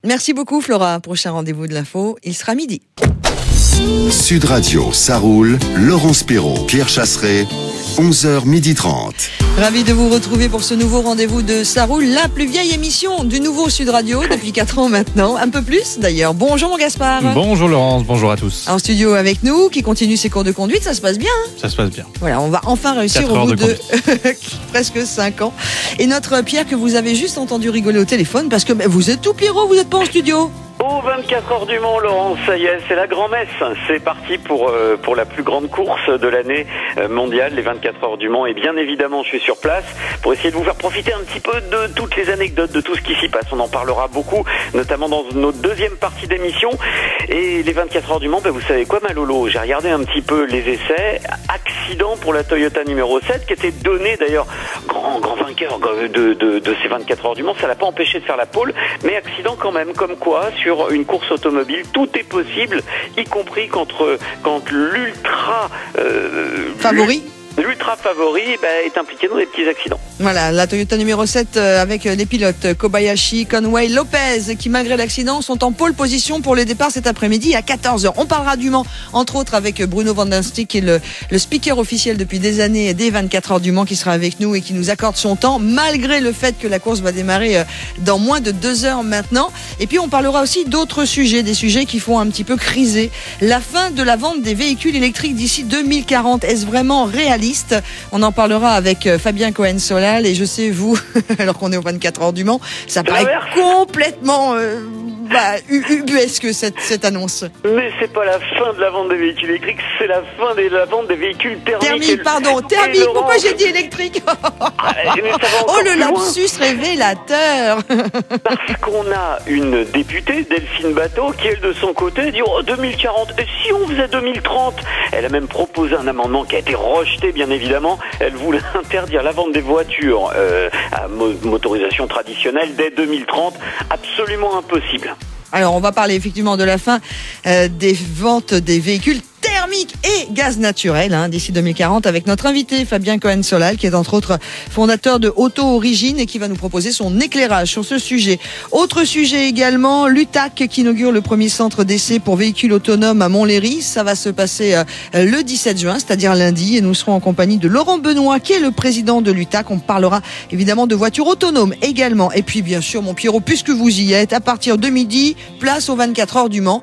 Merci beaucoup Flora. Prochain rendez-vous de l'info, il sera midi. Sud Radio, ça roule. Laurence Perrault, Pierre Chasseret, 11h30. Ravi de vous retrouver pour ce nouveau rendez-vous de Ça roule, la plus vieille émission du nouveau Sud Radio depuis 4 ans maintenant, un peu plus d'ailleurs. Bonjour mon Gaspard. Bonjour Laurence, bonjour à tous. En studio avec nous, qui continue ses cours de conduite, ça se passe bien. Ça se passe bien. Voilà, on va enfin réussir au bout de presque 5 ans. Et notre Pierre que vous avez juste entendu rigoler au téléphone parce que vous êtes tout Pierrot, vous n'êtes pas en studio. Oh, 24 heures du Mont, Laurence, ça y est, c'est la grand-messe. C'est parti pour la plus grande course de l'année mondiale, les 24 heures du Mont. Et bien évidemment, je suis sur place pour essayer de vous faire profiter un petit peu de toutes les anecdotes, de tout ce qui s'y passe. On en parlera beaucoup, notamment dans notre deuxième partie d'émission. Et les 24 heures du Mont, vous savez quoi, ma Lolo? J'ai regardé un petit peu les essais. Accident pour la Toyota numéro 7, qui était donné d'ailleurs grand vainqueur de ces 24 heures du Mont. Ça l'a pas empêché de faire la pole, mais accident quand même, comme quoi, sur une course automobile, tout est possible, y compris quand l'ultra favori. L'ultra favori est impliqué dans des petits accidents. Voilà, la Toyota numéro 7 avec les pilotes Kobayashi, Conway, Lopez qui malgré l'accident sont en pole position pour le départ cet après-midi à 14h. On parlera du Mans, entre autres avec Bruno Van Den Stick qui est le speaker officiel depuis des années des 24 heures du Mans qui sera avec nous et qui nous accorde son temps malgré le fait que la course va démarrer dans moins de 2 heures maintenant. Et puis on parlera aussi d'autres sujets, des sujets qui font un petit peu criser. La fin de la vente des véhicules électriques d'ici 2040, est-ce vraiment réaliste? On en parlera avec Fabien Cohen-Solal et je sais vous, alors qu'on est aux 24 heures du Mans, ça paraît complètement ubuesque cette annonce. Mais c'est pas la fin de la vente des véhicules électriques, c'est la fin de la vente des véhicules thermiques. Thermique, pourquoi j'ai dit électrique? Oh le lapsus révélateur. Parce qu'on a une députée, Delphine Batho, qui elle de son côté dit 2040, et si on faisait 2030? Elle a même proposé un amendement qui a été rejeté bien évidemment. Elle voulait interdire la vente des voitures à motorisation traditionnelle dès 2030, absolument impossible. Alors on va parler effectivement de la fin des ventes des véhicules thermique et gaz naturel d'ici 2040 avec notre invité Fabien Cohen-Solal qui est entre autres fondateur de Auto Origine et qui va nous proposer son éclairage sur ce sujet. Autre sujet également, l'UTAC qui inaugure le premier centre d'essai pour véhicules autonomes à Montlhéry. Ça va se passer le 17 juin, c'est-à-dire lundi, et nous serons en compagnie de Laurent Benoît qui est le président de l'UTAC. On parlera évidemment de voitures autonomes également. Et puis bien sûr mon Pierrot, puisque vous y êtes, à partir de midi, place aux 24 heures du Mans.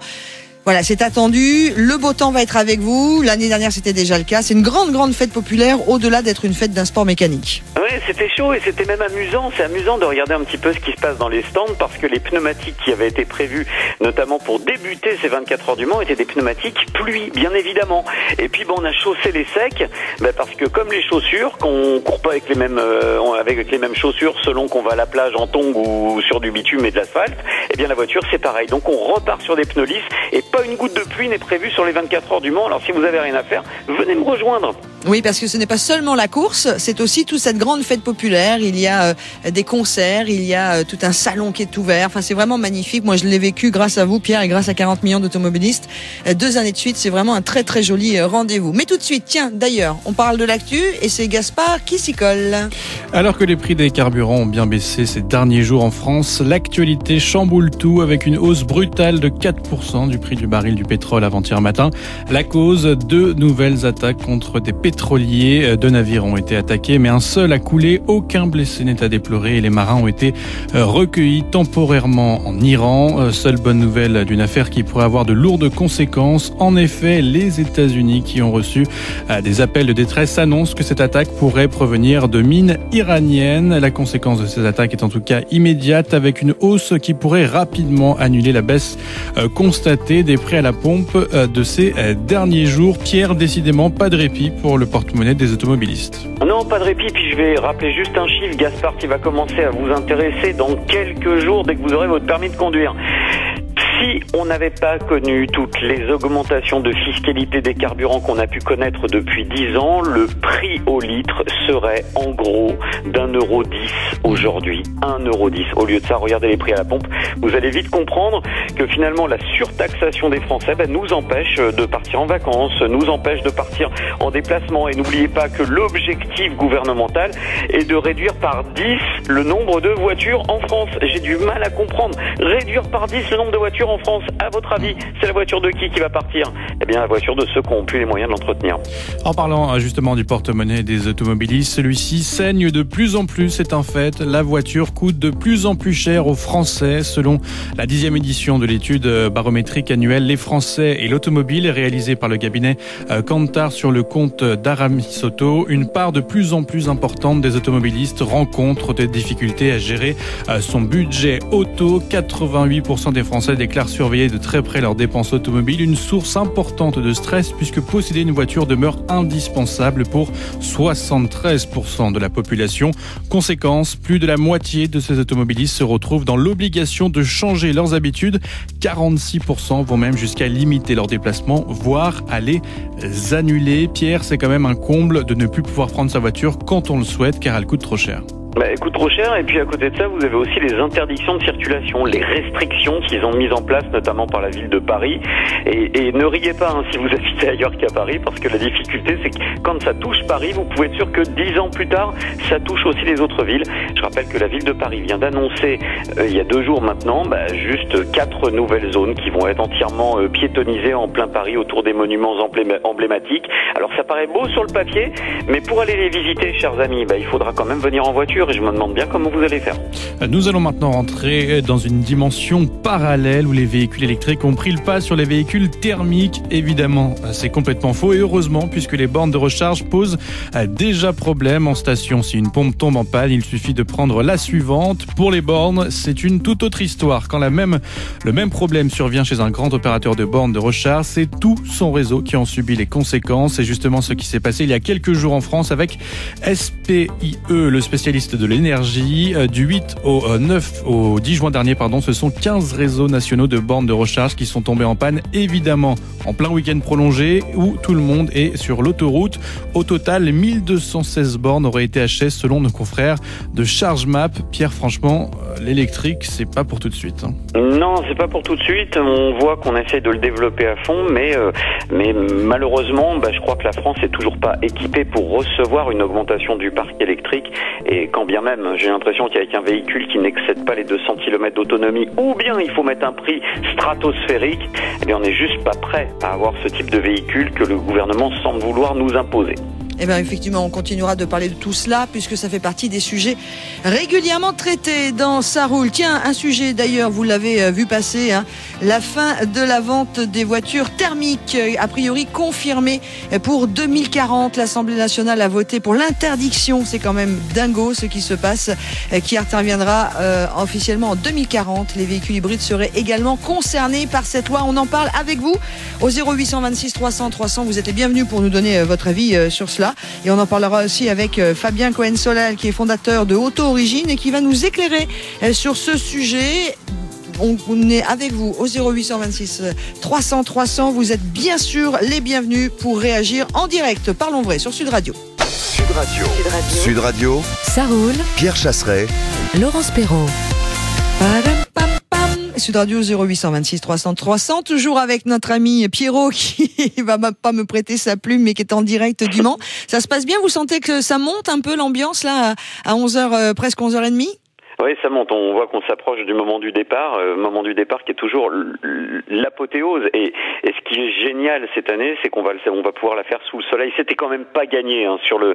Voilà, c'est attendu. Le beau temps va être avec vous. L'année dernière, c'était déjà le cas. C'est une grande fête populaire, au-delà d'être une fête d'un sport mécanique. Oui, c'était chaud et c'était même amusant. C'est amusant de regarder un petit peu ce qui se passe dans les stands parce que les pneumatiques qui avaient été prévues, notamment pour débuter ces 24 heures du Mans, étaient des pneumatiques pluie, bien évidemment. Et puis, on a chaussé les secs, parce que comme les chaussures, qu'on court pas avec les mêmes chaussures selon qu'on va à la plage en tongs ou sur du bitume et de l'asphalte, eh bien la voiture, c'est pareil. Donc, on repart sur des pneus lisses et pas une goutte de pluie n'est prévue sur les 24 heures du Mans. Alors si vous avez rien à faire, venez me rejoindre. Oui, parce que ce n'est pas seulement la course, c'est aussi toute cette grande fête populaire. Il y a des concerts, il y a tout un salon qui est ouvert. Enfin, c'est vraiment magnifique. Moi, je l'ai vécu grâce à vous, Pierre, et grâce à 40 millions d'automobilistes. 2 années de suite, c'est vraiment un très joli rendez-vous. Mais tout de suite, tiens, d'ailleurs, on parle de l'actu et c'est Gaspard qui s'y colle. Alors que les prix des carburants ont bien baissé ces derniers jours en France, l'actualité chamboule tout avec une hausse brutale de 4% du prix du baril du pétrole avant-hier matin. La cause, 2 nouvelles attaques contre des pétroliers. 2 navires ont été attaqués, mais un seul a coulé. Aucun blessé n'est à déplorer et les marins ont été recueillis temporairement en Iran. Seule bonne nouvelle d'une affaire qui pourrait avoir de lourdes conséquences. En effet, les États-Unis qui ont reçu des appels de détresse annoncent que cette attaque pourrait provenir de mines iraniennes. La conséquence de ces attaques est en tout cas immédiate avec une hausse qui pourrait rapidement annuler la baisse constatée des prix à la pompe de ces derniers jours. Pierre, décidément pas de répit pour le porte-monnaie des automobilistes. Non, pas de répit, puis je vais rappeler juste un chiffre, Gaspard, qui va commencer à vous intéresser dans quelques jours dès que vous aurez votre permis de conduire. Si on n'avait pas connu toutes les augmentations de fiscalité des carburants qu'on a pu connaître depuis 10 ans, le prix au litre serait en gros d'1,10 € aujourd'hui. 1,10 €. Au lieu de ça, regardez les prix à la pompe. Vous allez vite comprendre que finalement la surtaxation des Français nous empêche de partir en vacances, nous empêche de partir en déplacement. Et n'oubliez pas que l'objectif gouvernemental est de réduire par 10 le nombre de voitures en France. J'ai du mal à comprendre. Réduire par 10 le nombre de voitures en France, à votre avis, c'est la voiture de qui va partir? Eh bien, la voiture de ceux qui n'ont plus les moyens de l'entretenir. En parlant justement du porte-monnaie des automobilistes, celui-ci saigne de plus en plus, c'est un fait. La voiture coûte de plus en plus cher aux Français. Selon la 10e édition de l'étude barométrique annuelle Les Français et l'automobile, réalisée par le cabinet Kantar sur le compte d'Aramis Auto, une part de plus en plus importante des automobilistes rencontre des difficultés à gérer son budget auto. 88% des Français déclarent surveiller de très près leurs dépenses automobiles, une source importante de stress puisque posséder une voiture demeure indispensable pour 73% de la population. Conséquence, plus de la moitié de ces automobilistes se retrouvent dans l'obligation de changer leurs habitudes. 46% vont même jusqu'à limiter leurs déplacements, voire à les annuler. Pierre, c'est quand même un comble de ne plus pouvoir prendre sa voiture quand on le souhaite car elle coûte trop cher. Elle coûte trop cher, et puis à côté de ça, vous avez aussi les interdictions de circulation, les restrictions qu'ils ont mises en place, notamment par la ville de Paris. Et ne riez pas si vous habitez ailleurs qu'à Paris, parce que la difficulté, c'est que quand ça touche Paris, vous pouvez être sûr que 10 ans plus tard, ça touche aussi les autres villes. Je rappelle que la ville de Paris vient d'annoncer, il y a 2 jours maintenant, juste 4 nouvelles zones qui vont être entièrement piétonnisées en plein Paris autour des monuments emblématiques. Alors ça paraît beau sur le papier, mais pour aller les visiter, chers amis, il faudra quand même venir en voiture. Et je me demande bien comment vous allez faire. Nous allons maintenant rentrer dans une dimension parallèle où les véhicules électriques ont pris le pas sur les véhicules thermiques. Évidemment, c'est complètement faux et heureusement puisque les bornes de recharge posent déjà problème en station. Si une pompe tombe en panne, il suffit de prendre la suivante. Pour les bornes, c'est une toute autre histoire. Quand le même problème survient chez un grand opérateur de bornes de recharge, c'est tout son réseau qui en subit les conséquences. C'est justement ce qui s'est passé il y a quelques jours en France avec SPIE, le spécialiste de l'énergie. Du 8 au 10 juin dernier, ce sont 15 réseaux nationaux de bornes de recharge qui sont tombés en panne, évidemment en plein week-end prolongé où tout le monde est sur l'autoroute. Au total, 1216 bornes auraient été HS selon nos confrères de ChargeMap. Pierre, franchement, l'électrique, c'est pas pour tout de suite. Non, c'est pas pour tout de suite. On voit qu'on essaie de le développer à fond, mais malheureusement, je crois que la France est toujours pas équipée pour recevoir une augmentation du parc électrique. Et quand bien même, j'ai l'impression qu'avec un véhicule qui n'excède pas les 200 km d'autonomie, ou bien il faut mettre un prix stratosphérique, on n'est juste pas prêt à avoir ce type de véhicule que le gouvernement semble vouloir nous imposer. Effectivement, on continuera de parler de tout cela puisque ça fait partie des sujets régulièrement traités dans Ça roule. Tiens, un sujet d'ailleurs, vous l'avez vu passer, la fin de la vente des voitures thermiques, a priori confirmée pour 2040. L'Assemblée nationale a voté pour l'interdiction, c'est quand même dingo ce qui se passe, qui interviendra officiellement en 2040. Les véhicules hybrides seraient également concernés par cette loi. On en parle avec vous au 0826 300 300. Vous êtes les bienvenus pour nous donner votre avis sur cela. Et on en parlera aussi avec Fabien Cohen-Solal, qui est fondateur de Auto Origine et qui va nous éclairer sur ce sujet. On est avec vous au 0826 300 300. Vous êtes bien sûr les bienvenus pour réagir en direct. Parlons vrai sur Sud Radio. Sud Radio. Ça roule. Pierre Chasseret. Laurence Perrault. Sud Radio 0826 300 300, toujours avec notre ami Pierrot qui va pas me prêter sa plume mais qui est en direct du Mans. Ça se passe bien? Vous sentez que ça monte un peu l'ambiance là à 11h, presque 11h30? Oui, ça monte. On voit qu'on s'approche du moment du départ qui est toujours l'apothéose. Et ce qui est génial cette année, c'est qu'on va pouvoir la faire sous le soleil. C'était quand même pas gagné sur le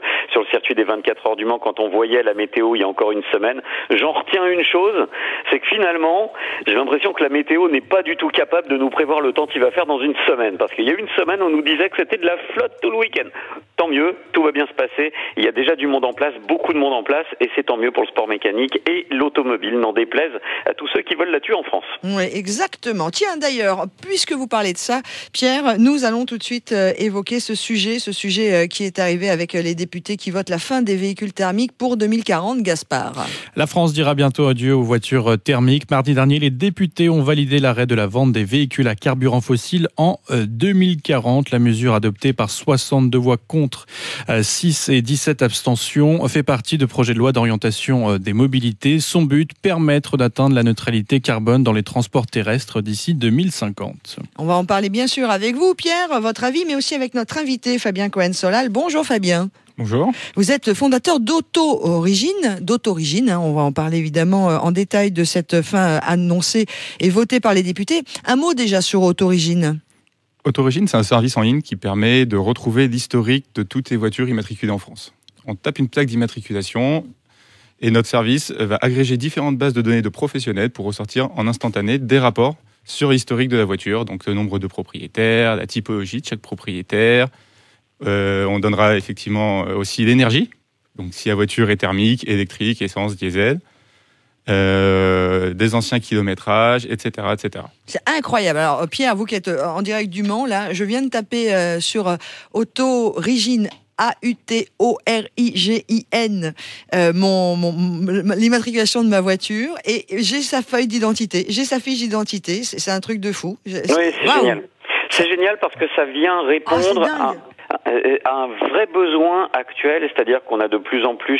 circuit des 24 heures du Mans quand on voyait la météo il y a encore une semaine. J'en retiens une chose, c'est que finalement, j'ai l'impression que la météo n'est pas du tout capable de nous prévoir le temps qu'il va faire dans une semaine. Parce qu'il y a une semaine, on nous disait que c'était de la flotte tout le week-end. Tant mieux, tout va bien se passer. Il y a déjà du monde en place, beaucoup de monde en place, et c'est tant mieux pour le sport mécanique et l'automobile, n'en déplaise à tous ceux qui veulent la tuer en France. Oui, exactement. Tiens, d'ailleurs, puisque vous parlez de ça, Pierre, nous allons tout de suite évoquer ce sujet qui est arrivé avec les députés qui votent la fin des véhicules thermiques pour 2040. Gaspard. La France dira bientôt adieu aux voitures thermiques. Mardi dernier, les députés ont validé l'arrêt de la vente des véhicules à carburant fossile en 2040. La mesure adoptée par 62 voix contre, 6 et 17 abstentions fait partie de projets de loi d'orientation des mobilités. Son but, permettre d'atteindre la neutralité carbone dans les transports terrestres d'ici 2050. On va en parler bien sûr avec vous, Pierre, votre avis, mais aussi avec notre invité, Fabien Cohen-Solal. Bonjour Fabien. Bonjour. Vous êtes fondateur d'Auto-Origine. On va en parler évidemment en détail de cette fin annoncée et votée par les députés. Un mot déjà sur Auto-Origine. Auto-Origine, c'est un service en ligne qui permet de retrouver l'historique de toutes les voitures immatriculées en France. On tape une plaque d'immatriculation et notre service va agréger différentes bases de données de professionnels pour ressortir en instantané des rapports sur l'historique de la voiture, donc le nombre de propriétaires, la typologie de chaque propriétaire. On donnera effectivement aussi l'énergie, donc si la voiture est thermique, électrique, essence, diesel, des anciens kilométrages, etc., etc. C'est incroyable. Alors Pierre, vous qui êtes en direct du Mans, là, je viens de taper sur Auto-Origine. AUTORIGIN, l'immatriculation de ma voiture, et j'ai sa feuille d'identité, j'ai sa fiche d'identité, c'est un truc de fou. Oui, c'est génial. C'est génial parce que ça vient répondre à un vrai besoin actuel, c'est-à-dire qu'on a de plus en plus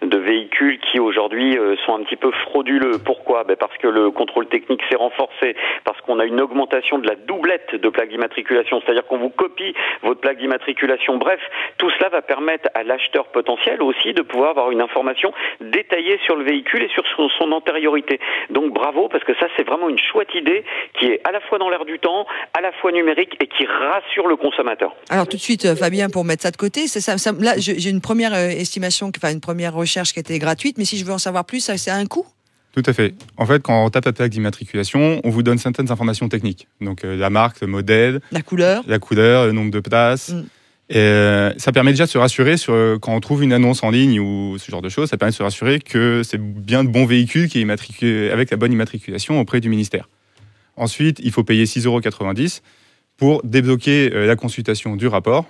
de véhicules qui aujourd'hui sont un petit peu frauduleux. Pourquoi ? Parce que le contrôle technique s'est renforcé, parce qu'on a une augmentation de la doublette de plaques d'immatriculation, c'est-à-dire qu'on vous copie votre plaque d'immatriculation. Bref, tout cela va permettre à l'acheteur potentiel aussi de pouvoir avoir une information détaillée sur le véhicule et sur son antériorité. Donc bravo, parce que ça c'est vraiment une chouette idée qui est à la fois dans l'air du temps, à la fois numérique et qui rassure le consommateur. Alors tout de suite, Fabien, pour mettre ça de côté, là j'ai une première estimation, une première recherche qui était gratuite, mais si je veux en savoir plus, ça c'est un coût ? Tout à fait. En fait, quand on tape la plaque d'immatriculation, on vous donne certaines informations techniques. Donc la marque, le modèle, la couleur, le nombre de places. Et ça permet déjà de se rassurer quand on trouve une annonce en ligne ou ce genre de choses, ça permet de se rassurer que c'est bien le bon véhicule qui est immatriculé avec la bonne immatriculation auprès du ministère. Ensuite, il faut payer 6,90 € pour débloquer la consultation du rapport,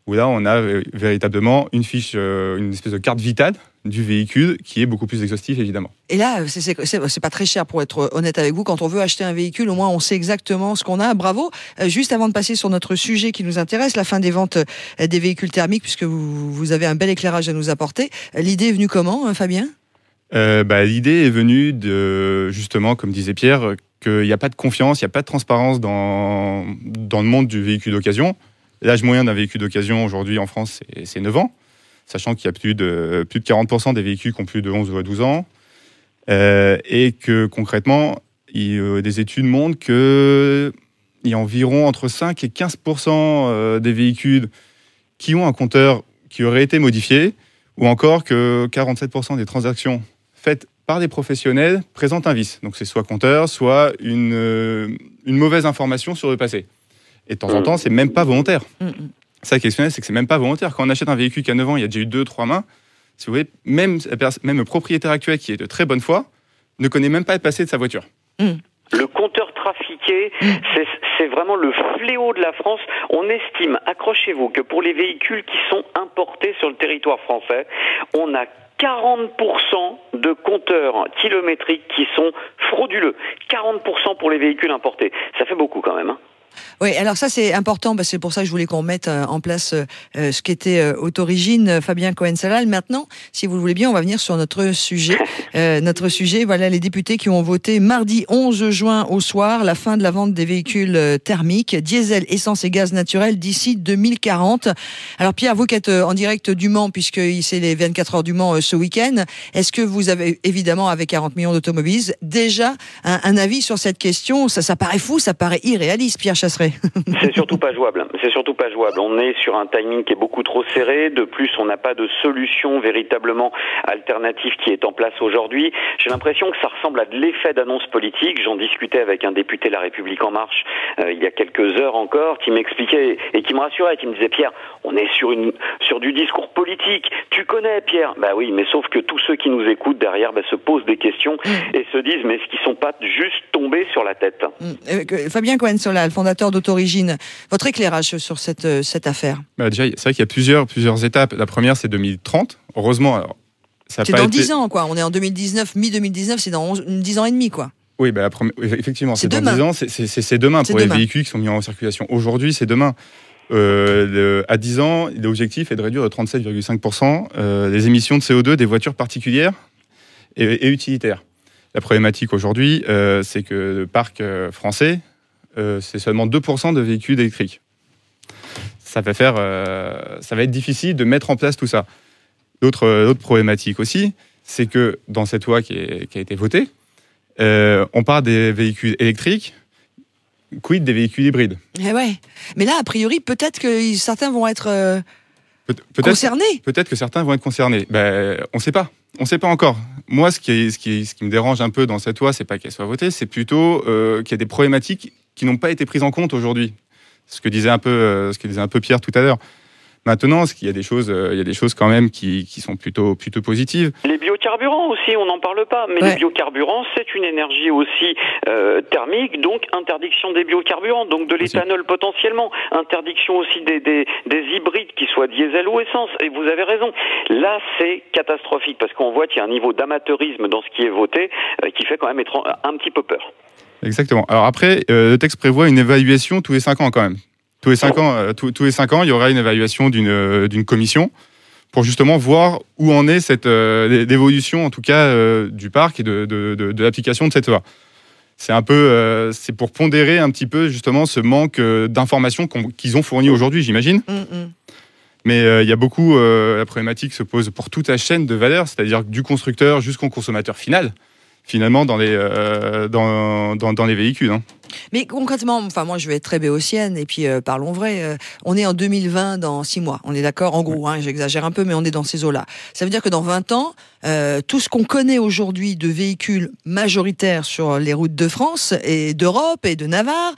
où là, on a véritablement une fiche, une espèce de carte vitale du véhicule qui est beaucoup plus exhaustive, évidemment. Et là, c'est pas très cher, pour être honnête avec vous. Quand on veut acheter un véhicule, au moins on sait exactement ce qu'on a. Bravo. Juste avant de passer sur notre sujet qui nous intéresse, la fin des ventes des véhicules thermiques, puisque vous avez un bel éclairage à nous apporter. L'idée est venue comment, Fabien ? L'idée est venue de, justement, comme disait Pierre, qu'il n'y a pas de confiance, il n'y a pas de transparence dans le monde du véhicule d'occasion. L'âge moyen d'un véhicule d'occasion aujourd'hui en France, c'est 9 ans, sachant qu'il y a plus de 40% des véhicules qui ont plus de 11 ou 12 ans. Et que concrètement, des études montrent qu'il y a environ entre 5 et 15% des véhicules qui ont un compteur qui aurait été modifié, ou encore que 47% des transactions faites par des professionnels présentent un vice. Donc c'est soit compteur, soit une mauvaise information sur le passé. Et de temps en temps, c'est même pas volontaire. Ça qui est exceptionnel, c'est que c'est même pas volontaire. Quand on achète un véhicule qui a 9 ans, il y a déjà eu 2-3 mains. Si vous voyez, même le propriétaire actuel qui est de très bonne foi ne connaît même pas le passé de sa voiture. Le compteur trafiqué, c'est vraiment le fléau de la France. On estime, accrochez-vous, que pour les véhicules qui sont importés sur le territoire français, on a 40% de compteurs kilométriques qui sont frauduleux. 40% pour les véhicules importés. Ça fait beaucoup quand même, hein. Oui, alors ça c'est important, c'est pour ça que je voulais qu'on mette en place ce qu'était Auto-Origine, Fabien Cohen-Solal. Maintenant, si vous le voulez bien, on va venir sur notre sujet. Voilà, les députés qui ont voté mardi 11 juin au soir la fin de la vente des véhicules thermiques, diesel, essence et gaz naturel d'ici 2040. Alors Pierre, vous qui êtes en direct du Mans, puisque c'est les 24 heures du Mans ce week-end, est-ce que vous avez, évidemment avec 40 millions d'automobilistes, déjà un avis sur cette question ? Ça paraît fou, ça paraît irréaliste, Pierre Chassaigne. Chasseret. C'est surtout pas jouable. C'est surtout pas jouable. On est sur un timing qui est beaucoup trop serré. De plus, on n'a pas de solution véritablement alternative qui est en place aujourd'hui. J'ai l'impression que ça ressemble à de l'effet d'annonce politique. J'en discutais avec un député de La République En Marche il y a quelques heures encore, qui m'expliquait et qui me rassurait, qui me disait: Pierre, on est sur du discours politique. Tu connais, Pierre? Bah oui, mais sauf que tous ceux qui nous écoutent derrière se posent des questions et se disent: mais est-ce qu'ils sont pas juste tombés sur la tête? Fabien Cohen-Solal, fondateur d'Autorigine, votre éclairage sur cette affaire? Déjà, c'est vrai qu'il y a plusieurs étapes. La première, c'est 2030. Heureusement, alors, ça a c'est pas dans été... 10 ans, quoi. On est en 2019, mi-2019, c'est dans 10 ans et demi, quoi. Oui, effectivement, c'est dans demain. 10 ans, c'est demain pour les véhicules qui sont mis en circulation. Aujourd'hui, c'est demain. À 10 ans, l'objectif est de réduire de 37,5% les émissions de CO2 des voitures particulières et utilitaires. La problématique aujourd'hui, c'est que le parc français, c'est seulement 2% de véhicules électriques. Ça va être difficile de mettre en place tout ça. L'autre problématique aussi, c'est que dans cette loi qui a été votée, on parle des véhicules électriques. Quid des véhicules hybrides? Eh ouais. Mais là, a priori, peut-être que certains vont être concernés. Peut-être que certains vont être concernés. On ne sait pas. On ne sait pas encore. Moi, ce qui me dérange un peu dans cette loi, c'est pas qu'elle soit votée, c'est plutôt qu'il y a des problématiques qui n'ont pas été prises en compte aujourd'hui. Ce que disait un peu Pierre tout à l'heure. Maintenant, il y a des choses quand même qui sont plutôt positives. Les biocarburants aussi, on n'en parle pas, mais les biocarburants, c'est une énergie aussi thermique, donc interdiction des biocarburants, donc de l'éthanol potentiellement, interdiction aussi des hybrides qui soient diesel ou essence. Et vous avez raison, là c'est catastrophique parce qu'on voit qu'il y a un niveau d'amateurisme dans ce qui est voté qui fait quand même être un petit peu peur. Exactement. Alors après, le texte prévoit une évaluation tous les 5 ans quand même. Tous les 5 ans, il y aura une évaluation d'une commission pour justement voir où en est l'évolution, en tout cas, du parc et de l'application de cette loi. C'est pour pondérer un petit peu justement ce manque d'informations qu'ils ont fourni aujourd'hui, j'imagine. Mais il y a beaucoup, la problématique se pose pour toute la chaîne de valeur, c'est-à-dire du constructeur jusqu'au consommateur final. Finalement, dans les véhicules. Hein. Mais concrètement, moi je vais être très béotienne, et puis parlons vrai, on est en 2020 dans 6 mois, on est d'accord, en gros, j'exagère un peu, mais on est dans ces eaux-là. Ça veut dire que dans 20 ans, tout ce qu'on connaît aujourd'hui de véhicules majoritaires sur les routes de France, et d'Europe, et de Navarre,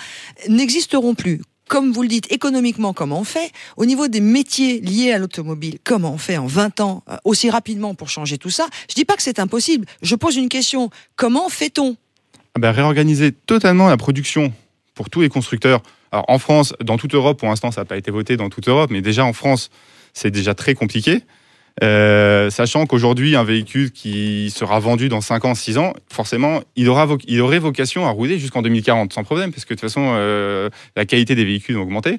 n'existeront plus. Comme vous le dites, économiquement, comment on fait? Au niveau des métiers liés à l'automobile, comment on fait en 20 ans, aussi rapidement pour changer tout ça? Je dis pas que c'est impossible. Je pose une question. Comment fait-on? Réorganiser totalement la production pour tous les constructeurs. Alors, en France, dans toute Europe, pour l'instant, ça n'a pas été voté dans toute Europe, mais déjà en France, c'est déjà très compliqué. Sachant qu'aujourd'hui, un véhicule qui sera vendu dans 5 ans, 6 ans, forcément, il aurait vocation à rouler jusqu'en 2040, sans problème, parce que de toute façon, la qualité des véhicules a augmenté,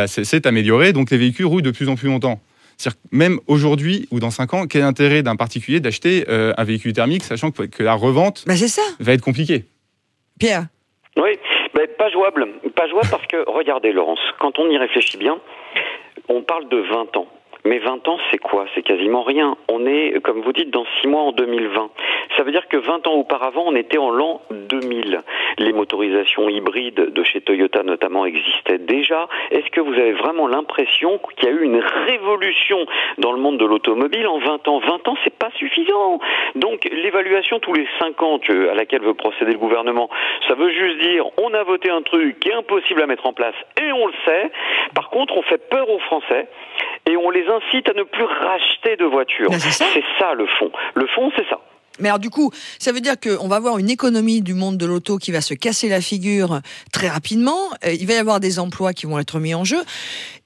c'est amélioré, donc les véhicules roulent de plus en plus longtemps. C'est-à-dire que même aujourd'hui ou dans 5 ans, quel est l'intérêt d'un particulier d'acheter un véhicule thermique, sachant que la revente c'est ça. Va être compliquée? Pierre? Oui, pas jouable. Pas jouable parce que, regardez Laurence, quand on y réfléchit bien, on parle de 20 ans. Mais 20 ans, c'est quoi? C'est quasiment rien. On est, comme vous dites, dans 6 mois en 2020. Ça veut dire que 20 ans auparavant, on était en l'an 2000. Les motorisations hybrides de chez Toyota notamment existaient déjà. Est-ce que vous avez vraiment l'impression qu'il y a eu une révolution dans le monde de l'automobile en 20 ans? 20 ans, c'est pas suffisant. Donc, l'évaluation tous les 5 ans à laquelle veut procéder le gouvernement, ça veut juste dire, on a voté un truc qui est impossible à mettre en place et on le sait. Par contre, on fait peur aux Français et on les incite à ne plus racheter de voitures. C'est ça le fond. Le fond, c'est ça. Mais alors du coup, ça veut dire qu'on va avoir une économie du monde de l'auto qui va se casser la figure très rapidement. Il va y avoir des emplois qui vont être mis en jeu.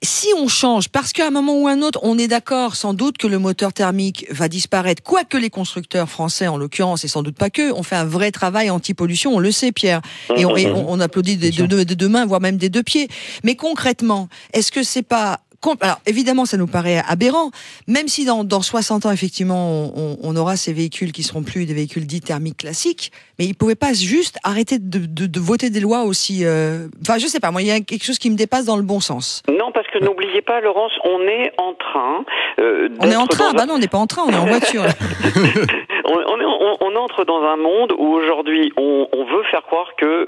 Si on change, parce qu'à un moment ou un autre, on est d'accord sans doute que le moteur thermique va disparaître, quoique les constructeurs français, en l'occurrence, et sans doute pas que, ont fait un vrai travail anti-pollution, on le sait, Pierre. Et on applaudit des deux mains, voire même des 2 pieds. Mais concrètement, est-ce que c'est pas... Alors, évidemment, ça nous paraît aberrant, même si dans 60 ans, effectivement, on aura ces véhicules qui seront plus des véhicules dits thermiques classiques, mais ils ne pouvaient pas juste arrêter de voter des lois aussi... je sais pas, moi, il y a quelque chose qui me dépasse dans le bon sens. Non, parce que n'oubliez pas, Laurence, on est en train... on est en train? Non, on n'est pas en train, on est en voiture. on entre dans un monde où aujourd'hui on veut faire croire que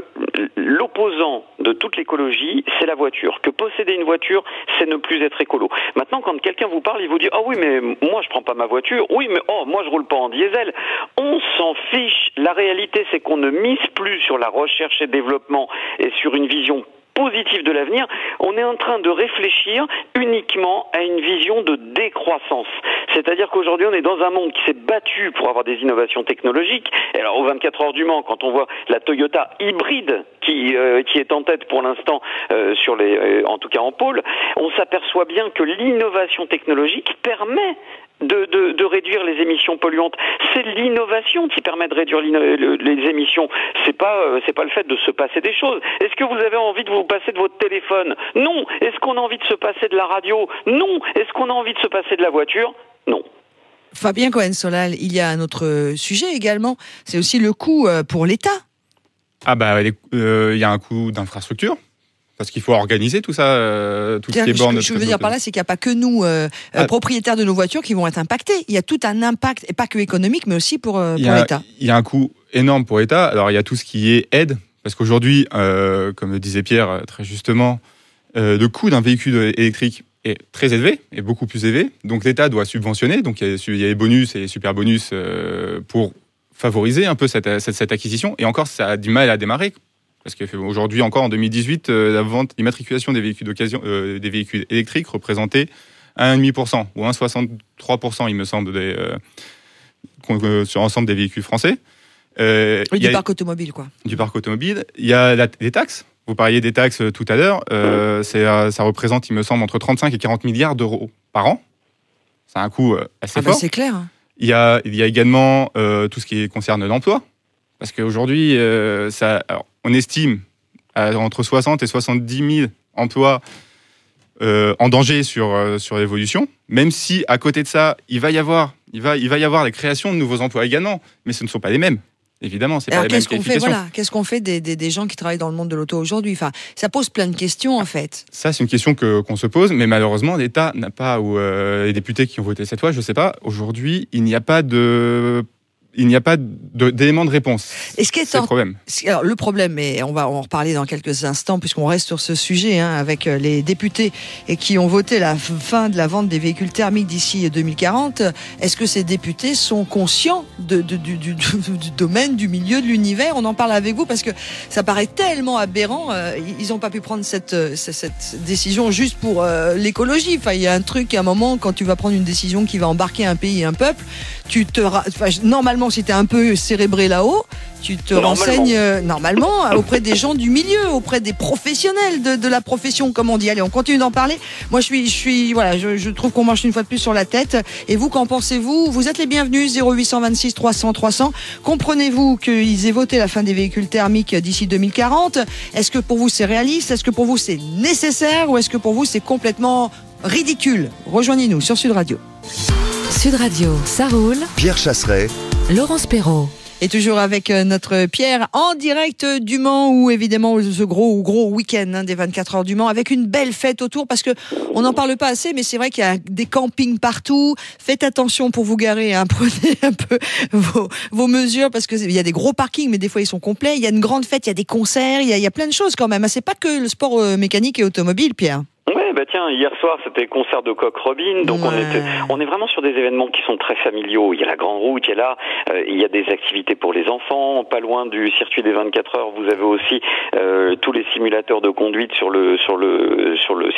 l'opposant de toute l'écologie, c'est la voiture. Que posséder une voiture, c'est ne plus être écolo. Maintenant, quand quelqu'un vous parle, il vous dit « Ah oui, mais moi je prends pas ma voiture. Oui, mais moi je roule pas en diesel. » On s'en fiche. La réalité, c'est qu'on ne mise plus sur la recherche et développement et sur une vision positif de l'avenir, on est en train de réfléchir uniquement à une vision de décroissance. C'est-à-dire qu'aujourd'hui, on est dans un monde qui s'est battu pour avoir des innovations technologiques. Et alors, aux 24 heures du Mans, quand on voit la Toyota hybride qui est en tête pour l'instant en tout cas en pôle, on s'aperçoit bien que l'innovation technologique permet de réduire les émissions polluantes. C'est l'innovation qui permet de réduire les émissions. C'est pas le fait de se passer des choses. Est-ce que vous avez envie de vous passer de votre téléphone? Non. Est-ce qu'on a envie de se passer de la radio? Non. Est-ce qu'on a envie de se passer de la voiture? Non. Fabien Cohen-Solal, il y a un autre sujet également, c'est aussi le coût pour l'État. Ah bah, il y a un coût d'infrastructure. Parce qu'il faut organiser tout ça, toutes ces bornes. Ce que je veux dire par là, c'est qu'il n'y a pas que nous, propriétaires de nos voitures, qui vont être impactés. Il y a tout un impact, et pas que économique, mais aussi pour l'État. Il y a un coût énorme pour l'État. Alors, il y a tout ce qui est aide. Parce qu'aujourd'hui, comme le disait Pierre très justement, le coût d'un véhicule électrique est très élevé, est beaucoup plus élevé. Donc, l'État doit subventionner. Donc, il y a les bonus et les super bonus pour favoriser un peu cette acquisition. Et encore, ça a du mal à démarrer. Parce qu'aujourd'hui, encore en 2018, la vente, l'immatriculation des véhicules d'occasion, des véhicules électriques représentait 1,5% ou 1,63%, il me semble, sur l'ensemble des véhicules français. Du parc automobile, quoi. Du parc automobile. Il y a les taxes. Vous parliez des taxes tout à l'heure. Ça représente, il me semble, entre 35 et 40 milliards d'euros par an. C'est un coût assez fort. C'est clair. Il y a également tout ce qui concerne l'emploi. Parce qu'aujourd'hui, on estime entre 60 et 70 000 emplois en danger sur l'évolution. Même si, à côté de ça, il va y avoir la création de nouveaux emplois également. Mais ce ne sont pas les mêmes. Évidemment, c'est pas les mêmes qualifications. Qu'est-ce qu'on fait des gens qui travaillent dans le monde de l'auto aujourd'hui? Enfin, ça pose plein de questions, en fait. Ça, c'est une question qu'on se pose, mais malheureusement, l'État n'a pas, ou les députés qui ont voté cette loi, je ne sais pas, aujourd'hui, il n'y a pas d'élément de réponse. C'est le problème. Alors, le problème, et on va en reparler dans quelques instants, puisqu'on reste sur ce sujet, avec les députés et qui ont voté la fin de la vente des véhicules thermiques d'ici 2040. Est-ce que ces députés sont conscients du domaine, du milieu, de l'univers? On en parle avec vous parce que ça paraît tellement aberrant. Ils n'ont pas pu prendre cette décision juste pour l'écologie. Enfin, il y a un truc, à un moment, quand tu vas prendre une décision qui va embarquer un pays et un peuple, normalement, si tu es un peu cérébré là-haut, tu te renseignes normalement auprès des gens du milieu, auprès des professionnels de la profession, comme on dit. Allez, on continue d'en parler. Moi, je trouve qu'on marche une fois de plus sur la tête. Et vous, qu'en pensez-vous? Vous êtes les bienvenus, 0826 300 300. Comprenez-vous qu'ils aient voté la fin des véhicules thermiques d'ici 2040? Est-ce que pour vous c'est réaliste? Est-ce que pour vous c'est nécessaire? Ou est-ce que pour vous c'est complètement ridicule? Rejoignez-nous sur Sud Radio. Sud Radio, ça roule. Pierre Chasseret, Laurence Perrault. Et toujours avec notre Pierre en direct du Mans, où évidemment ce gros week-end des 24 heures du Mans, avec une belle fête autour, parce que on n'en parle pas assez, mais c'est vrai qu'il y a des campings partout. Faites attention pour vous garer, prenez un peu vos mesures, parce que il y a des gros parkings, mais des fois ils sont complets. Il y a une grande fête, il y a des concerts, il y a plein de choses quand même. C'est pas que le sport mécanique et automobile, Pierre. Ouais, tiens, hier soir c'était le concert de Coq Robin, donc on est vraiment sur des événements qui sont très familiaux. Il y a la grande route, il y a des activités pour les enfants. Pas loin du circuit des 24 heures, vous avez aussi tous les simulateurs de conduite sur le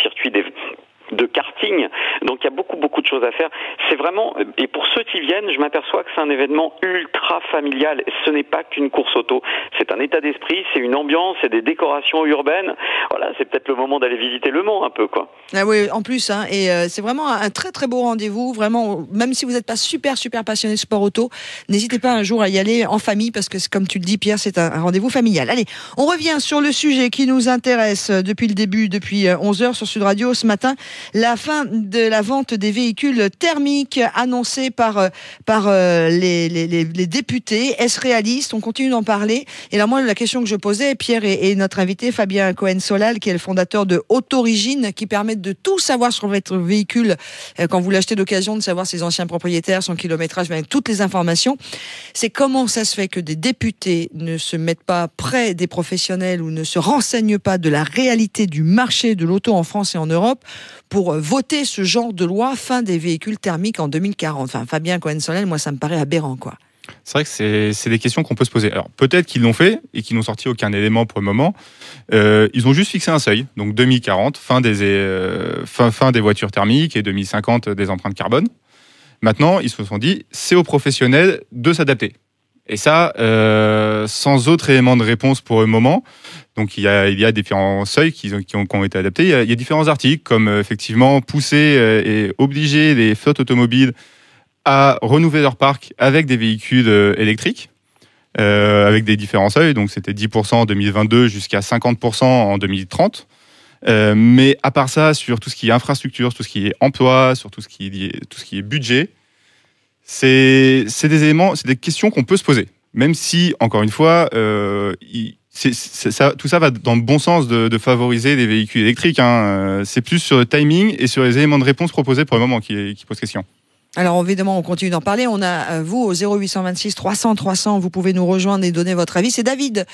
circuit de karting. Donc il y a beaucoup de choses à faire. C'est vraiment, et pour ceux qui viennent, je m'aperçois que c'est un événement ultra familial. Ce n'est pas qu'une course auto, c'est un état d'esprit, c'est une ambiance, c'est des décorations urbaines. Voilà, c'est peut-être le moment d'aller visiter Le Mans un peu, quoi. Ah oui, en plus, et c'est vraiment un très très beau rendez-vous. Vraiment, même si vous n'êtes pas super passionné de sport auto, n'hésitez pas un jour à y aller en famille, parce que comme tu le dis, Pierre, c'est un rendez-vous familial. Allez, on revient sur le sujet qui nous intéresse depuis le début, depuis 11h sur Sud Radio ce matin. La fin de la vente des véhicules thermiques annoncée par les députés. Est-ce réaliste? On continue d'en parler. Et là, moi, la question que je posais, Pierre et notre invité Fabien Cohen-Solal, qui est le fondateur de Autorigine, qui permet de tout savoir sur votre véhicule quand vous l'achetez d'occasion, de savoir ses anciens propriétaires, son kilométrage, avec toutes les informations. C'est comment ça se fait que des députés ne se mettent pas près des professionnels ou ne se renseignent pas de la réalité du marché de l'auto en France et en Europe pour voter ce genre de loi fin des véhicules thermiques en 2040. Enfin, Fabien Cohen-Solal, moi, ça me paraît aberrant, quoi. C'est vrai que c'est des questions qu'on peut se poser. Alors peut-être qu'ils l'ont fait et qu'ils n'ont sorti aucun élément pour le moment. Ils ont juste fixé un seuil, donc 2040, fin des voitures thermiques et 2050 des empreintes carbone. Maintenant, ils se sont dit, c'est aux professionnels de s'adapter. Et ça, sans autre élément de réponse pour le moment. Donc il y a différents seuils qui ont été adaptés. Il y a différents articles, comme effectivement pousser et obliger les flottes automobiles à renouveler leur parc avec des véhicules électriques, avec des différents seuils. Donc c'était 10% en 2022 jusqu'à 50% en 2030. Mais à part ça, sur tout ce qui est infrastructure, tout ce qui est emploi, sur tout ce qui est budget, c'est des éléments, c'est des questions qu'on peut se poser. Même si, encore une fois, tout ça va dans le bon sens de favoriser les véhicules électriques. C'est plus sur le timing et sur les éléments de réponse proposés pour le moment qui pose question. Alors évidemment, on continue d'en parler. On a vous au 0826 300 300. Vous pouvez nous rejoindre et donner votre avis. C'est David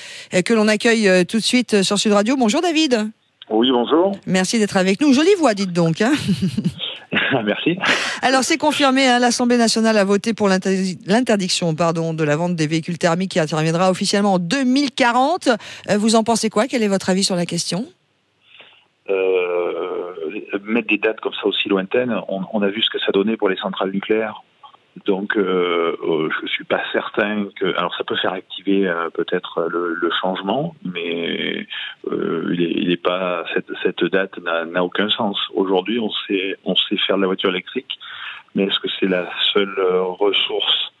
que l'on accueille tout de suite sur Sud Radio. Bonjour David. Oui, bonjour. Merci d'être avec nous. Jolie voix, dites donc. Merci. Alors c'est confirmé, l'Assemblée nationale a voté pour l'interdiction de la vente des véhicules thermiques qui interviendra officiellement en 2040. Vous en pensez quoi? Quel est votre avis sur la question? Mettre des dates comme ça aussi lointaines, on a vu ce que ça donnait pour les centrales nucléaires. Donc, je suis pas certain que. Alors, ça peut faire activer peut-être le changement, mais il est pas. Cette date n'a aucun sens. Aujourd'hui, on sait faire de la voiture électrique, mais est-ce que c'est la seule ressource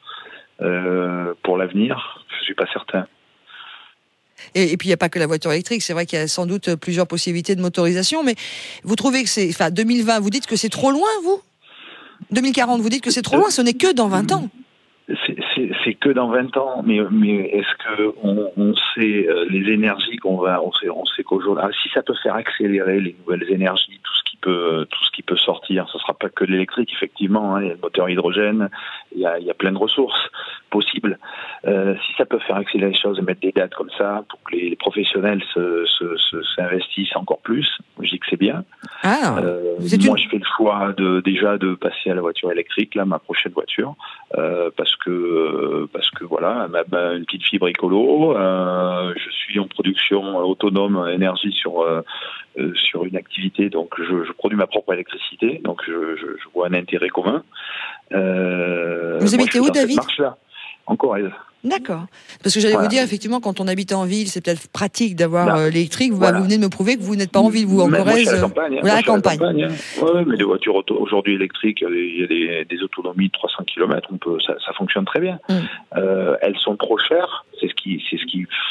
pour l'avenir? Je suis pas certain. Et puis, il n'y a pas que la voiture électrique. C'est vrai qu'il y a sans doute plusieurs possibilités de motorisation. Mais vous trouvez que c'est... Enfin, 2020, vous dites que c'est trop loin, vous? 2040, vous dites que c'est trop loin. Ce n'est que dans 20 ans. C'est que dans 20 ans. Mais est-ce que on sait les énergies qu'on va... On sait qu'aujourd'hui... Si ça peut faire accélérer les nouvelles énergies, tout ce qui peut sortir, ce ne sera pas que l'électrique, effectivement. Il y a le moteur hydrogène, il y a plein de ressources possibles. Si ça peut faire accélérer les choses et mettre des dates comme ça pour que les professionnels s'investissent encore plus, je dis que c'est bien. Moi, je fais le choix déjà de passer à la voiture électrique, là, ma prochaine voiture, parce que voilà, une petite fibre écolo. Je suis en production autonome énergie sur une activité, donc je produis ma propre électricité, donc je vois un intérêt commun. Vous habitez où, David? En Corrèze. D'accord. Parce que j'allais vous dire, effectivement, quand on habite en ville, c'est peut-être pratique d'avoir l'électrique. Vous venez de me prouver que vous n'êtes pas en ville, vous, en Corrèze. Moi, je suis à la campagne. Vous à la campagne. Oui, mais les voitures aujourd'hui électriques, il y a des autonomies de 300 km, ça fonctionne très bien. Elles sont trop chères, c'est ce qui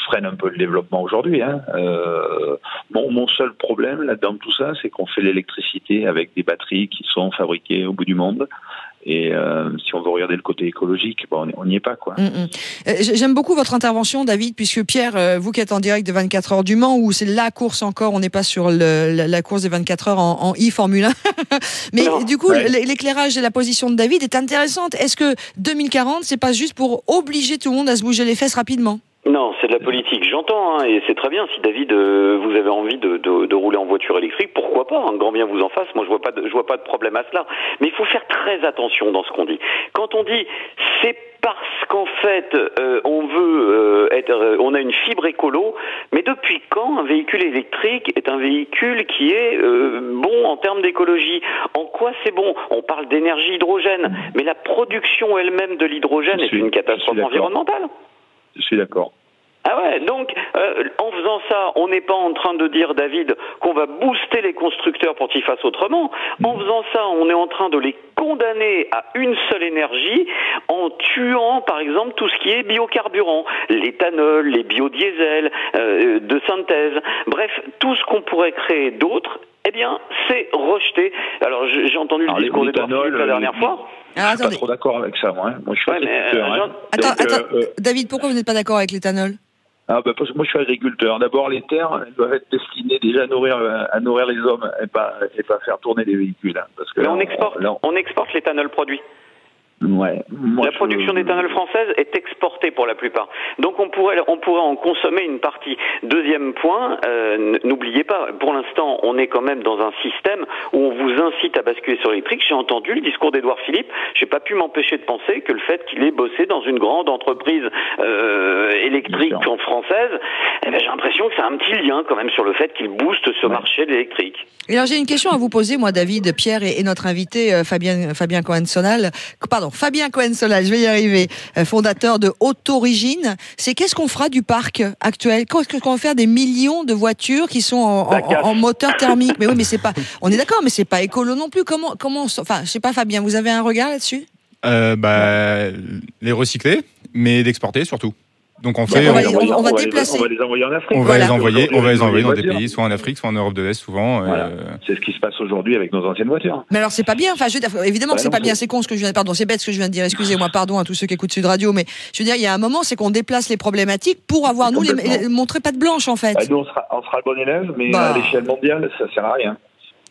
freine un peu le développement aujourd'hui. Mon seul problème là-dedans tout ça, c'est qu'on fait l'électricité avec des batteries qui sont fabriquées au bout du monde. Et si on veut regarder le côté écologique, on n'y est pas, quoi. J'aime beaucoup votre intervention, David, puisque Pierre, vous qui êtes en direct de 24 heures du Mans, où c'est la course encore, on n'est pas sur la course des 24 heures en e-Formule 1. Mais non, du coup, l'éclairage et la position de David est intéressante. Est-ce que 2040, c'est pas juste pour obliger tout le monde à se bouger les fesses rapidement? Non, c'est de la politique, j'entends, et c'est très bien. Si David, vous avez envie de rouler en voiture électrique, pourquoi pas, grand bien vous en fasse. Moi, je vois pas de problème à cela. Mais il faut faire très attention dans ce qu'on dit. Quand on dit, c'est parce qu'en fait, on a une fibre écolo. Mais depuis quand un véhicule électrique est un véhicule qui est bon en termes d'écologie? En quoi c'est bon? On parle d'énergie hydrogène, mais la production elle-même de l'hydrogène est une catastrophe environnementale. Je suis d'accord. Ah ouais, donc en faisant ça, on n'est pas en train de dire, David, qu'on va booster les constructeurs pour qu'ils fassent autrement. En faisant ça, on est en train de les condamner à une seule énergie en tuant, par exemple, tout ce qui est biocarburant, l'éthanol, les biodiesels de synthèse, bref, tout ce qu'on pourrait créer d'autre eh bien, c'est rejeté. Alors, j'ai entendu le discours d'Édouard Philippe la dernière fois. Je suis pas trop d'accord avec ça, moi. Moi, je suis agriculteur. Attends, David, pourquoi vous n'êtes pas d'accord avec l'éthanol ? Parce que moi, je suis agriculteur. D'abord, les terres doivent être destinées déjà à nourrir les hommes et pas faire tourner les véhicules. Hein, parce que mais on exporte l'éthanol produit. Ouais. La production d'éthanol française est exportée pour la plupart. Donc on pourrait en consommer une partie. Deuxième point, n'oubliez pas, pour l'instant, on est quand même dans un système où on vous incite à basculer sur l'électrique. J'ai entendu le discours d'Édouard Philippe. J'ai pas pu m'empêcher de penser que le fait qu'il ait bossé dans une grande entreprise électrique française, j'ai l'impression que ça a un petit lien quand même sur le fait qu'il booste ce marché de l'électrique. Et alors j'ai une question à vous poser, moi, David, Pierre et notre invité Fabien Cohen-Solal. Fabien Cohen-Solal, je vais y arriver, fondateur de Autorigine. C'est qu'est-ce qu'on fera du parc actuel ? Qu'est-ce qu'on va faire des millions de voitures qui sont en moteur thermique ? Mais oui, mais c'est pas. On est d'accord, mais c'est pas écolo non plus. Comment enfin, je sais pas, Fabien, vous avez un regard là-dessus ? Les recycler, mais l'exporter surtout. Donc on va déplacer. On va les envoyer en Afrique. On va les envoyer dans des pays, soit en Afrique, soit en Europe de l'Est, souvent. Voilà. C'est ce qui se passe aujourd'hui avec nos anciennes voitures. Mais alors c'est pas bien. Enfin, évidemment que c'est pas bien. C'est con ce que je viens. Pardon, c'est bête ce que je viens de dire. Excusez-moi, pardon à tous ceux qui écoutent Sud Radio. Mais je veux dire, il y a un moment, c'est qu'on déplace les problématiques pour avoir montrer patte blanche en fait. Nous, on sera le bon élève, mais à l'échelle mondiale, ça sert à rien.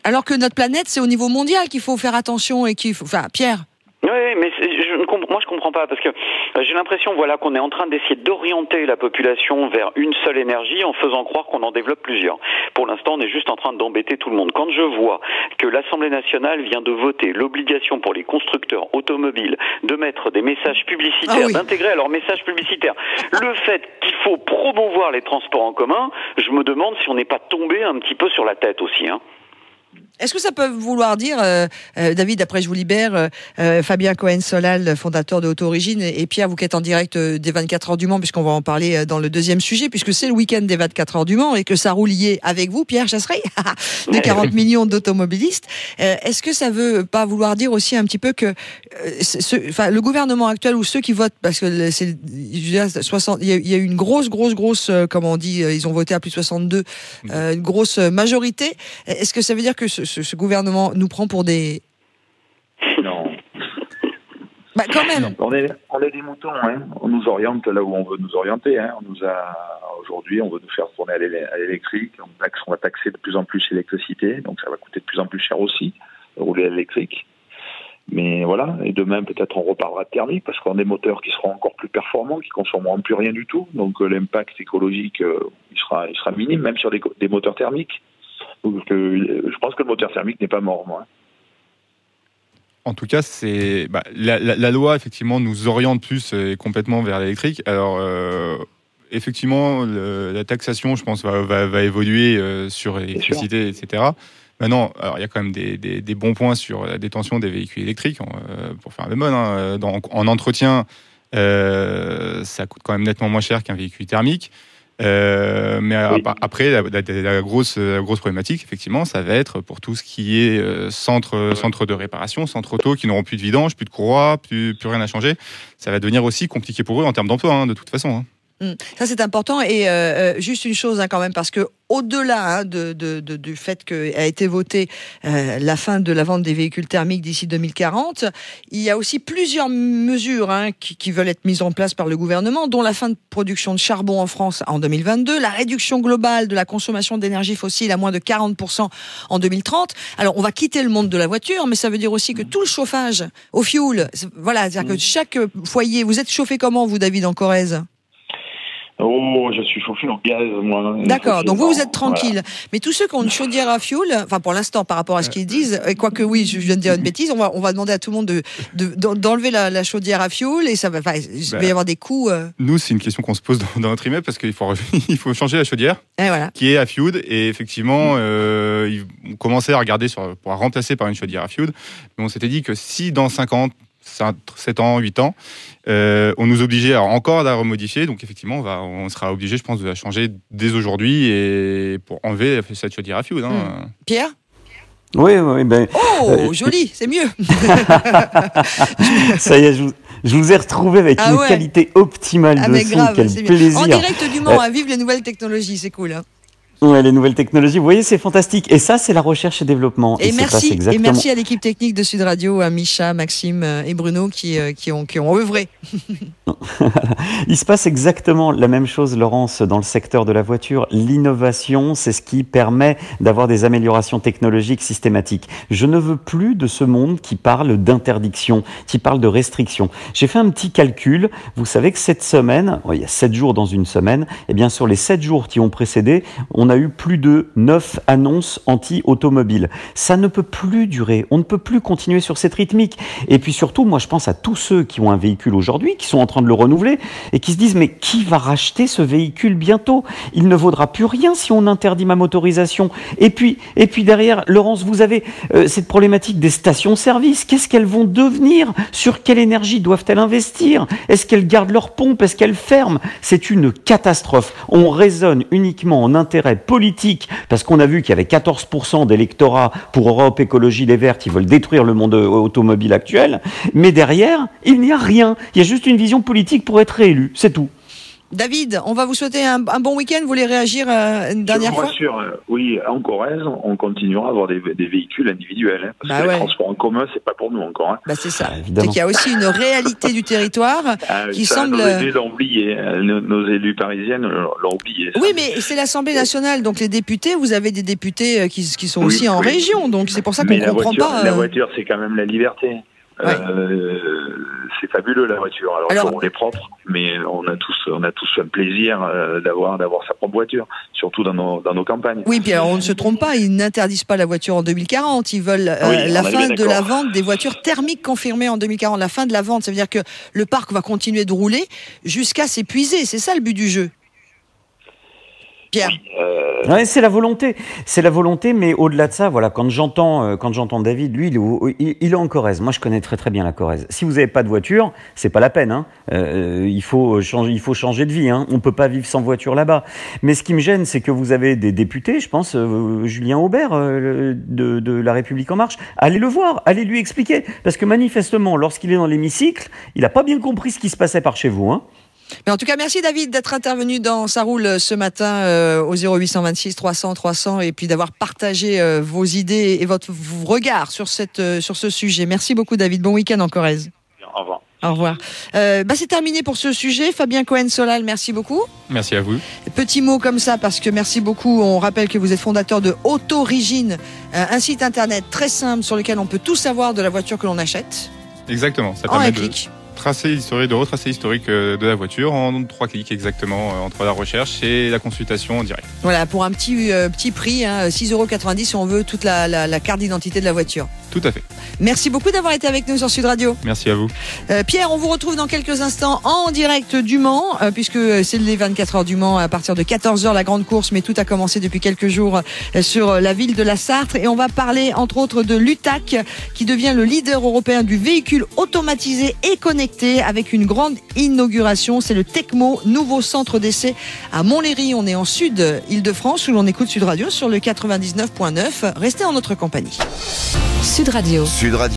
Alors que notre planète, c'est au niveau mondial qu'il faut faire attention et qu'il faut. Enfin, Pierre. Oui, mais moi je comprends pas parce que j'ai l'impression qu'on est en train d'essayer d'orienter la population vers une seule énergie en faisant croire qu'on en développe plusieurs. Pour l'instant, on est juste en train d'embêter tout le monde. Quand je vois que l'Assemblée nationale vient de voter l'obligation pour les constructeurs automobiles de mettre des messages publicitaires, d'intégrer à leurs messages publicitaires le fait qu'il faut promouvoir les transports en commun, je me demande si on n'est pas tombé un petit peu sur la tête aussi, hein. Est-ce que ça peut vouloir dire, David, après je vous libère, Fabien Cohen-Solal, fondateur de Autorigine, et Pierre, vous qui êtes en direct des 24 heures du Mans, puisqu'on va en parler dans le deuxième sujet, puisque c'est le week-end des 24 heures du Mans et que ça roule lié avec vous, Pierre Chasseret, de 40 millions d'automobilistes. Est-ce que ça veut pas vouloir dire aussi un petit peu que le gouvernement actuel ou ceux qui votent, parce que il y a eu une grosse, comment on dit, ils ont voté à plus de 62, une grosse majorité. Est-ce que ça veut dire que ce gouvernement nous prend pour des... Non. Quand même. On est des moutons, hein. On nous oriente là où on veut nous orienter, hein. Aujourd'hui, on veut nous faire tourner à l'électrique. On va taxer de plus en plus l'électricité, donc ça va coûter de plus en plus cher aussi, de rouler à l'électrique. Mais voilà, et demain peut-être on reparlera de thermique parce qu'on a des moteurs qui seront encore plus performants, qui consommeront plus rien du tout. Donc l'impact écologique, il sera minime, même sur des moteurs thermiques. Donc, je pense que le moteur thermique n'est pas mort, moi. En tout cas, la loi effectivement nous oriente plus complètement vers l'électrique. Alors effectivement, la taxation, je pense, va évoluer sur l'électricité, etc. Maintenant, alors il y a quand même des bons points sur la détention des véhicules électriques. Pour faire un bémol, en entretien, ça coûte quand même nettement moins cher qu'un véhicule thermique. Mais après, la grosse problématique, effectivement, ça va être pour tout ce qui est centre de réparation, centre auto, qui n'auront plus de vidange, plus de courroie, plus rien à changer. Ça va devenir aussi compliqué pour eux en termes d'emploi, de toute façon. Ça c'est important et juste une chose quand même parce que au-delà du fait qu'a été votée la fin de la vente des véhicules thermiques d'ici 2040, il y a aussi plusieurs mesures qui veulent être mises en place par le gouvernement, dont la fin de production de charbon en France en 2022, la réduction globale de la consommation d'énergie fossile à moins de 40% en 2030. Alors on va quitter le monde de la voiture, mais ça veut dire aussi que tout le chauffage au fioul, c'est-à-dire que chaque foyer, vous êtes chauffé comment vous, David, en Corrèze ? Oh, je suis chauffé au gaz, moi. D'accord, donc vous êtes tranquille. Voilà. Mais tous ceux qui ont une chaudière à fioul, enfin pour l'instant par rapport à ce qu'ils disent, quoique oui, je viens de dire une bêtise, on va demander à tout le monde d'enlever la chaudière à fioul et ça va y avoir des coûts. Nous, c'est une question qu'on se pose dans notre email parce qu'il faut changer la chaudière qui est à fioul et effectivement, on commençait à regarder pour la remplacer par une chaudière à fioul. Mais on s'était dit que si dans 7 ans, 8 ans, on nous obligeait encore à la remodifier. Donc effectivement, on sera obligé, je pense, de la changer dès aujourd'hui et pour enlever cette chaudière à fioul. Pierre ? Oui. Joli, c'est mieux. Ça y est, je vous ai retrouvé avec une qualité optimale de son. Quel plaisir. En direct du Mans, à vivre les nouvelles technologies, c'est cool. Ouais, les nouvelles technologies, vous voyez, c'est fantastique. Et ça, c'est la recherche et développement. Et merci à l'équipe technique de Sud Radio, à Micha, Maxime et Bruno qui ont œuvré. Il se passe exactement la même chose, Laurence, dans le secteur de la voiture. L'innovation, c'est ce qui permet d'avoir des améliorations technologiques systématiques. Je ne veux plus de ce monde qui parle d'interdiction, qui parle de restriction. J'ai fait un petit calcul. Vous savez que cette semaine, il y a 7 jours dans une semaine, et bien sur les 7 jours qui ont précédé, on a eu plus de 9 annonces anti-automobiles. Ça ne peut plus durer. On ne peut plus continuer sur cette rythmique. Et puis surtout, moi, je pense à tous ceux qui ont un véhicule aujourd'hui, qui sont en train de le renouveler et qui se disent, mais qui va racheter ce véhicule bientôt? Il ne vaudra plus rien si on interdit ma motorisation. Et puis derrière, Laurence, vous avez cette problématique des stations-service. Qu'est-ce qu'elles vont devenir? Sur quelle énergie doivent-elles investir? Est-ce qu'elles gardent leurs pompes? Est-ce qu'elles ferment? C'est une catastrophe. On raisonne uniquement en intérêt politique, parce qu'on a vu qu'il y avait 14% d'électorat pour Europe Écologie Les Verts qui veulent détruire le monde automobile actuel, mais derrière, il n'y a rien. Il y a juste une vision politique pour être réélu, c'est tout. David, on va vous souhaiter un bon week-end. Vous voulez réagir une dernière fois? Oui, en Corrèze, on continuera à avoir des véhicules individuels. Hein, parce que les transports en commun, c'est pas pour nous encore. Hein. C'est ça. C'est qu'il y a aussi une réalité du territoire qui semble... Nos élus l'ont oublié. Nos élus parisiennes l'ont oublié. Ça. Oui, mais c'est l'Assemblée nationale. Donc les députés, vous avez des députés qui sont aussi en région. Donc c'est pour ça qu'on ne comprend pas... La voiture, c'est quand même la liberté. Ouais. C'est fabuleux la voiture. Alors on est propre, mais on a tous un plaisir d'avoir sa propre voiture, surtout dans nos campagnes. Oui, puis alors, on ne se trompe pas, ils n'interdisent pas la voiture en 2040. Ils veulent la fin de la vente des voitures thermiques confirmées en 2040. La fin de la vente, ça veut dire que le parc va continuer de rouler jusqu'à s'épuiser. C'est ça le but du jeu. Pierre. Ouais, c'est la volonté, mais au-delà de ça, voilà, quand j'entends David, lui, il est en Corrèze. Moi, je connais très très bien la Corrèze. Si vous n'avez pas de voiture, c'est pas la peine. Hein. Il faut changer de vie. Hein. On peut pas vivre sans voiture là-bas. Mais ce qui me gêne, c'est que vous avez des députés, je pense, Julien Aubert de La République En Marche. Allez le voir, allez lui expliquer, parce que manifestement, lorsqu'il est dans l'hémicycle, il n'a pas bien compris ce qui se passait par chez vous. Hein. Mais en tout cas, merci David d'être intervenu dans Ça roule ce matin au 0826 300 300 et puis d'avoir partagé vos idées et votre regard sur ce sujet. Merci beaucoup David. Bon week-end en Corrèze. Au revoir. Au revoir. C'est terminé pour ce sujet. Fabien Cohen-Solal, merci beaucoup. Merci à vous. Petit mot comme ça, parce que merci beaucoup. On rappelle que vous êtes fondateur de Autorigine, un site internet très simple sur lequel on peut tout savoir de la voiture que l'on achète. Exactement. Ça permet de retracer l'historique de la voiture en 3 clics exactement entre la recherche et la consultation en direct. Voilà, pour un petit prix, 6,90 € si on veut toute la carte d'identité de la voiture. Tout à fait. Merci beaucoup d'avoir été avec nous sur Sud Radio. Merci à vous. Pierre, on vous retrouve dans quelques instants en direct du Mans, puisque c'est les 24 heures du Mans à partir de 14h, la grande course, mais tout a commencé depuis quelques jours sur la ville de la Sarthe. Et on va parler entre autres de l'UTAC, qui devient le leader européen du véhicule automatisé et connecté avec une grande inauguration. C'est le Tecmo, nouveau centre d'essai à Montlhéry. On est en Sud Île-de-France où l'on écoute Sud Radio sur le 99.9. Restez en notre compagnie. Sud Radio. Sud Radio.